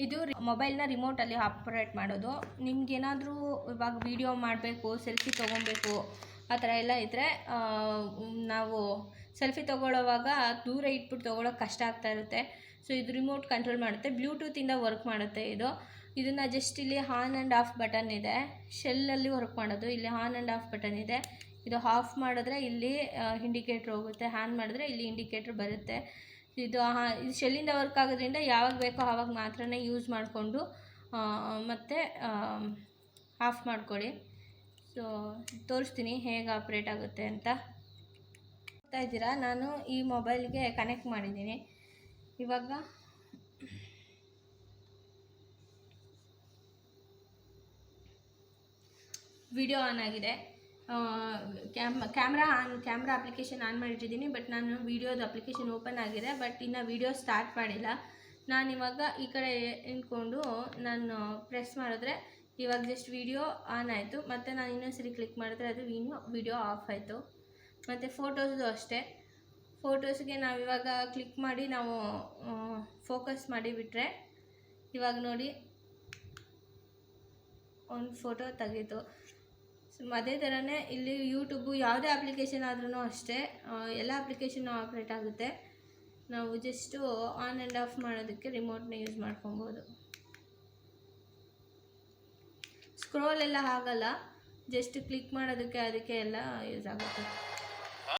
ಇದು ಮೊಬೈಲ್ನ ರಿಮೋಟಲ್ಲಿ ಆಪ್ರೇಟ್ ಮಾಡೋದು. ನಿಮ್ಗೇನಾದರೂ ಇವಾಗ ವೀಡಿಯೋ ಮಾಡಬೇಕು, ಸೆಲ್ಫಿ ತೊಗೊಬೇಕು ಆ ಥರ ಎಲ್ಲ ಇದ್ದರೆ ನಾವು ಸೆಲ್ಫಿ ತೊಗೊಳ್ಳೋವಾಗ ದೂರ ಇಟ್ಬಿಟ್ಟು ತೊಗೊಳೋಕೆ ಕಷ್ಟ ಆಗ್ತಾ ಇರುತ್ತೆ. ಸೊ ಇದು ರಿಮೋಟ್ ಕಂಟ್ರೋಲ್ ಮಾಡುತ್ತೆ, ಬ್ಲೂಟೂತಿಂದ ವರ್ಕ್ ಮಾಡುತ್ತೆ ಇದನ್ನು ಜಸ್ಟ್ ಇಲ್ಲಿ ಆನ್ ಆ್ಯಂಡ್ ಆಫ್ ಬಟನ್ ಇದೆ, ಶೆಲ್ಲಲ್ಲಿ ವರ್ಕ್ ಮಾಡೋದು. ಇಲ್ಲಿ ಆನ್ ಆ್ಯಂಡ್ ಆಫ್ ಬಟನ್ ಇದೆ, ಇದು ಆಫ್ ಮಾಡಿದ್ರೆ ಇಲ್ಲಿ ಇಂಡಿಕೇಟ್ರ್ ಹೋಗುತ್ತೆ, ಆನ್ ಮಾಡಿದ್ರೆ ಇಲ್ಲಿ ಇಂಡಿಕೇಟ್ರ್ ಬರುತ್ತೆ. ಇದು ಶೆಲ್ಲಿಂದ ವರ್ಕ್ ಆಗೋದ್ರಿಂದ ಯಾವಾಗ ಬೇಕೋ ಆವಾಗ ಮಾತ್ರ ಯೂಸ್ ಮಾಡಿಕೊಂಡು ಮತ್ತು ಆಫ್ ಮಾಡ್ಕೊಳ್ಳಿ. ಸೊ ತೋರಿಸ್ತೀನಿ ಹೇಗೆ ಆಪ್ರೇಟ್ ಆಗುತ್ತೆ ಅಂತ. ನೋಡ್ತಾ ಇದ್ದೀರಾ, ನಾನು ಈ ಮೊಬೈಲ್ಗೆ ಕನೆಕ್ಟ್ ಮಾಡಿದ್ದೀನಿ. ಇವಾಗ ವಿಡಿಯೋ ಆನ್ ಆಗಿದೆ, ಕ್ಯಾಮ್ರಾ ಅಪ್ಲಿಕೇಶನ್ ಆನ್ ಮಾಡಿಟ್ಟಿದ್ದೀನಿ. ಬಟ್ ನಾನು ವೀಡಿಯೋದು ಅಪ್ಲಿಕೇಶನ್ ಓಪನ್ ಆಗಿದೆ, ಬಟ್ ಇನ್ನು ವೀಡಿಯೋ ಸ್ಟಾರ್ಟ್ ಮಾಡಿಲ್ಲ. ನಾನಿವಾಗ ಈ ಕಡೆ ನಿಂತ್ಕೊಂಡು ನಾನು ಪ್ರೆಸ್ ಮಾಡಿದ್ರೆ ಇವಾಗ ಜಸ್ಟ್ ವೀಡಿಯೋ ಆನ್ ಆಯಿತು. ಮತ್ತು ನಾನು ಇನ್ನೊಂದ್ಸರಿ ಕ್ಲಿಕ್ ಮಾಡಿದ್ರೆ ಅದು ವೀಡಿಯೋ ಆಫ್ ಆಯಿತು. ಮತ್ತು ಫೋಟೋಸ್ದು ಅಷ್ಟೇ, ಫೋಟೋಸ್ಗೆ ನಾವಿವಾಗ ಕ್ಲಿಕ್ ಮಾಡಿ ನಾವು ಫೋಕಸ್ ಮಾಡಿಬಿಟ್ರೆ ಇವಾಗ ನೋಡಿ ಒಂದು ಫೋಟೋ ತೆಗೀತು. ಅದೇ ಥರನೇ ಇಲ್ಲಿ ಯೂಟ್ಯೂಬು ಯಾವುದೇ ಅಪ್ಲಿಕೇಶನ್ ಆದ್ರೂ ಅಷ್ಟೇ, ಎಲ್ಲ ಅಪ್ಲಿಕೇಶನ್ನು ಆಪ್ರೇಟ್ ಆಗುತ್ತೆ. ನಾವು ಜಸ್ಟು ಆನ್ ಆ್ಯಂಡ್ ಆಫ್ ಮಾಡೋದಕ್ಕೆ ರಿಮೋಟ್ನ ಯೂಸ್ ಮಾಡ್ಕೊಬೋದು. ಸ್ಕ್ರೋಲ್ ಎಲ್ಲ ಆಗಲ್ಲ, ಜಸ್ಟ್ ಕ್ಲಿಕ್ ಮಾಡೋದಕ್ಕೆ ಅದಕ್ಕೆ ಎಲ್ಲ ಯೂಸ್ ಆಗುತ್ತೆ.